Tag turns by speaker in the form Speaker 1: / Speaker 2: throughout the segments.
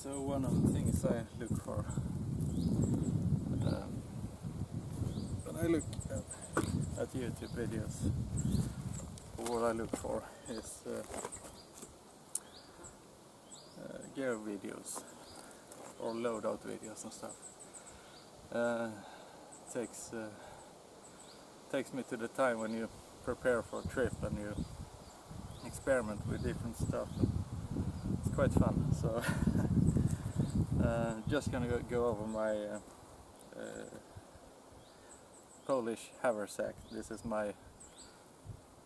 Speaker 1: So one of the things I look for when I look at YouTube videos, what I look for is gear videos or loadout videos and stuff. Takes me to the time when you prepare for a trip and you experiment with different stuff. It's quite fun. So just gonna go over my Polish Haversack. This is my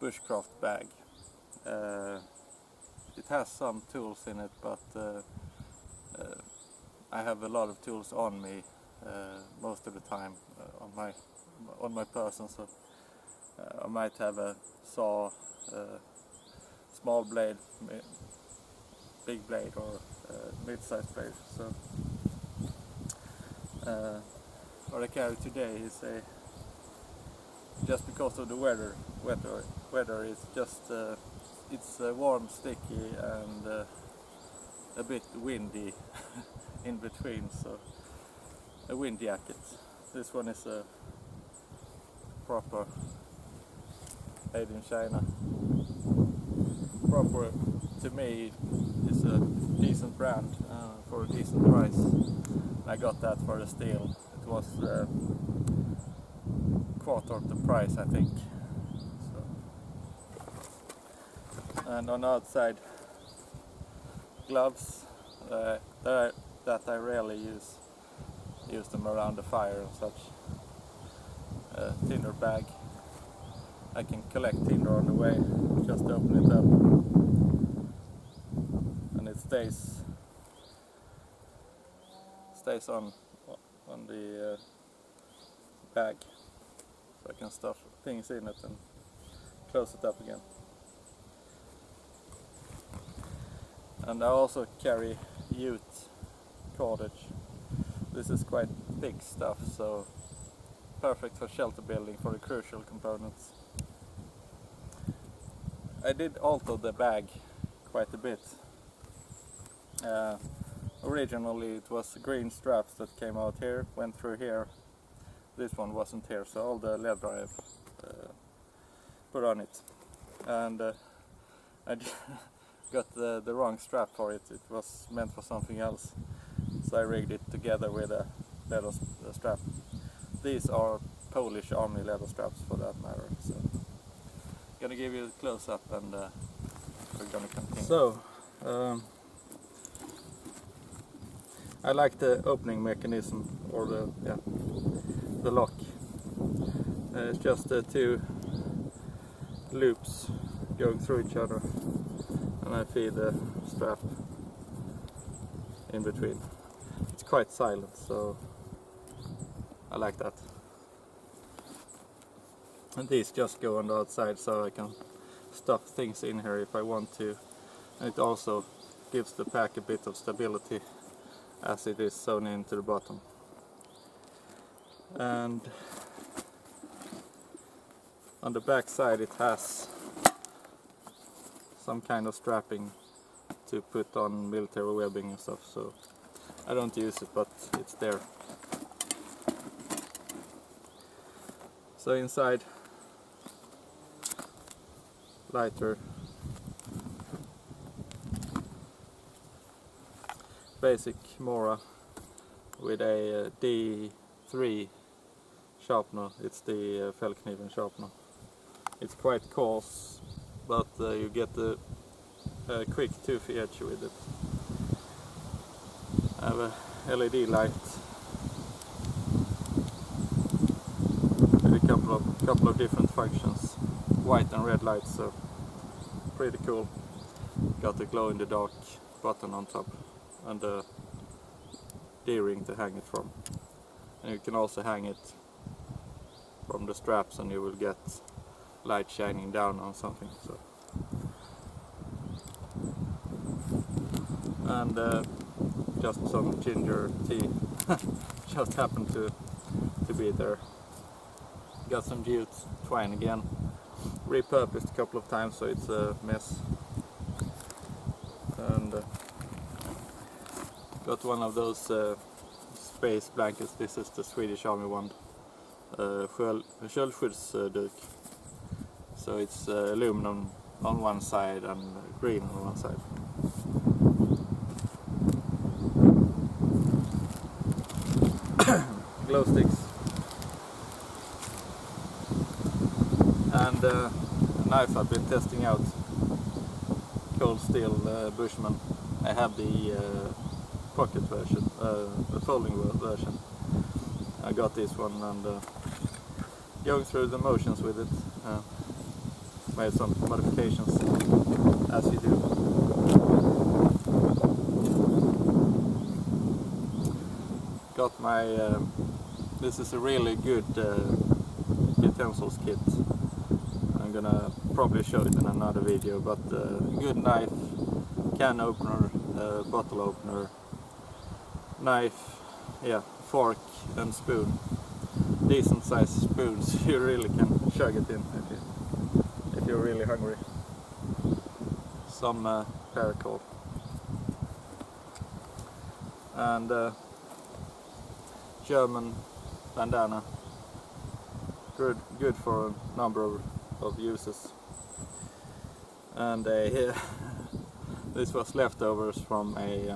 Speaker 1: bushcraft bag. It has some tools in it, but I have a lot of tools on me most of the time on my person. So I might have a saw, small blade, big blade, or mid-sized blade. So what I carry today is just because of the weather is just it's warm, sticky, and a bit windy in between. So a wind jacket. This one is a proper made in China. Proper to me is a decent brand for a decent price. I got that for a steal. It was quarter of the price, I think. So. And on the outside, gloves that I rarely use them around the fire and such. Tinder bag. I can collect tinder on the way. Just open it up, and it stays on the bag, so I can stuff things in it and close it up again. And I also carry ute cordage. This is quite thick stuff, so perfect for shelter building for the crucial components. I did alter the bag quite a bit. Originally it was green straps that came out here, went through here. This one wasn't here, so all the leather I've put on it. And I got the wrong strap for it. It was meant for something else. So I rigged it together with a leather strap. These are Polish army leather straps, for that matter. So I'm gonna give you a close-up, and we're gonna continue. So I like the opening mechanism, or the lock. It's just two loops going through each other, and I feed the strap in between. It's quite silent, so I like that. And these just go on the outside, so I can stuff things in here if I want to. And it also gives the pack a bit of stability, as it is sewn into the bottom. And on the back side it has some kind of strapping to put on military webbing and stuff, so I don't use it, but it's there. So inside, lighter, basic Mora with a D3 sharpener. It's the Fällkniven sharpener. It's quite coarse, but you get the quick toothy edge with it. I have a LED light with a couple of different functions, white and red lights, so pretty cool. Got a glow in the dark button on top, and a D-ring to hang it from. And you can also hang it from the straps, and you will get light shining down on something. So, and just some ginger tea just happened to be there. Got some jute twine again, repurposed a couple of times, so it's a mess. And Got one of those space blankets. This is the Swedish Army one. Köldskyddsduk. So it's aluminum on one side and green on one side. Glow sticks. And a knife I've been testing out. Cold steel Bushman. I have the pocket version, the folding version. I got this one and going through the motions with it. Made some modifications as you do. Got my this is a really good Utensils Kit. I'm gonna probably show it in another video, but good knife, can opener, bottle opener, knife, yeah, fork and spoon. Decent sized spoons. You really can chug it in if you're really hungry. Some paracord and German bandana. Good for a number of uses. And this was leftovers from a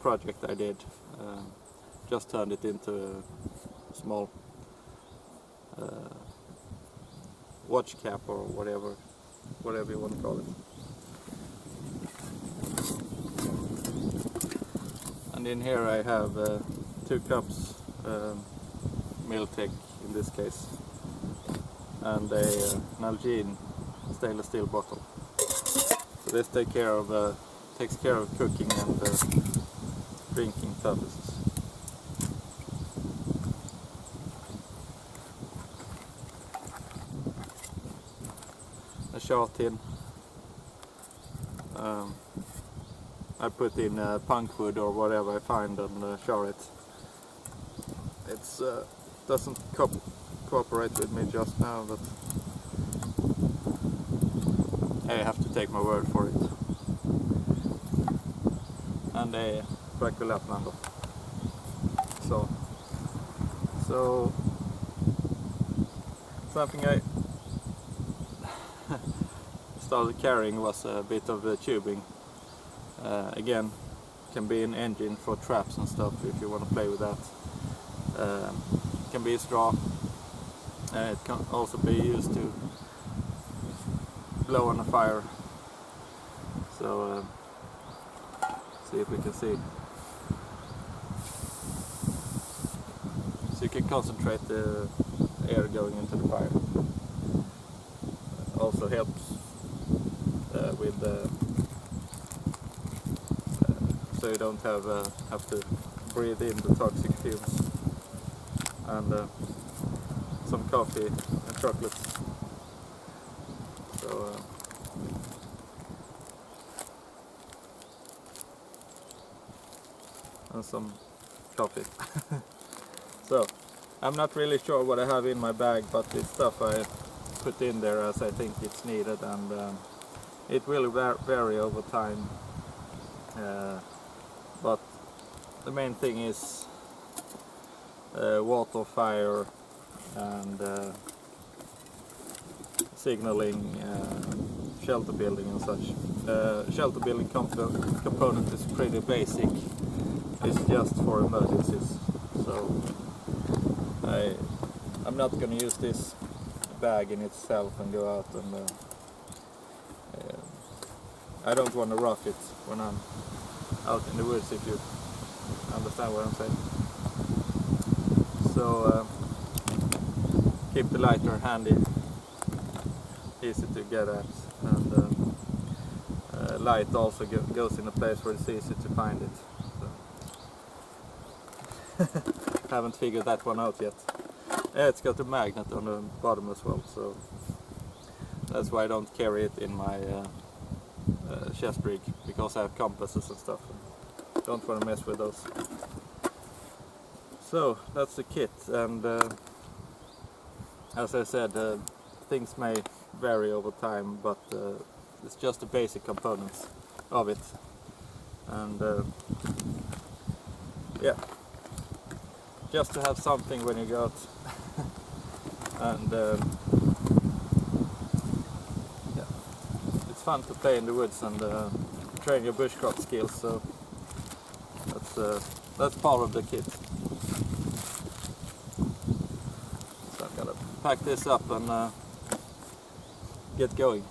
Speaker 1: project I did. Just turned it into a small watch cap or whatever you want to call it. And in here I have 2 cups, Miltech in this case, and a Nalgene stainless steel bottle. So this takes care of cooking and drinking purposes. A char tin. I put in punk wood or whatever I find and char it. It's doesn't cooperate with me just now, but I have to take my word for it. And a crackle Laplander. So something I started carrying was a bit of tubing. Again, can be an engine for traps and stuff if you want to play with that. Can be a straw. It can also be used to blow on a fire. So see if we can see. So you can concentrate the air going into the fire. Also helps with so you don't have to breathe in the toxic fumes. And some coffee and chocolates. So and some coffee. So I'm not really sure what I have in my bag, but it's stuff I put in there as I think it's needed, and it will vary over time. But the main thing is water, fire, and signaling, shelter building and such. Shelter building component is pretty basic. It's just for emergencies. So I'm not going to use this bag in itself and go out, and I don't want to rough it when I'm out in the woods, if you understand what I'm saying. So keep the lighter handy, easy to get at, and light also goes in a place where it's easy to find it. So. Haven't figured that one out yet. Yeah, it's got a magnet on the bottom as well, so that's why I don't carry it in my chest rig, because I have compasses and stuff. Don't want to mess with those. So that's the kit, and as I said, things may vary over time, but it's just the basic components of it. And yeah, just to have something when you go out. And yeah, it's fun to play in the woods and train your bushcraft skills, so that's part of the kit. So I'm gonna pack this up and get going.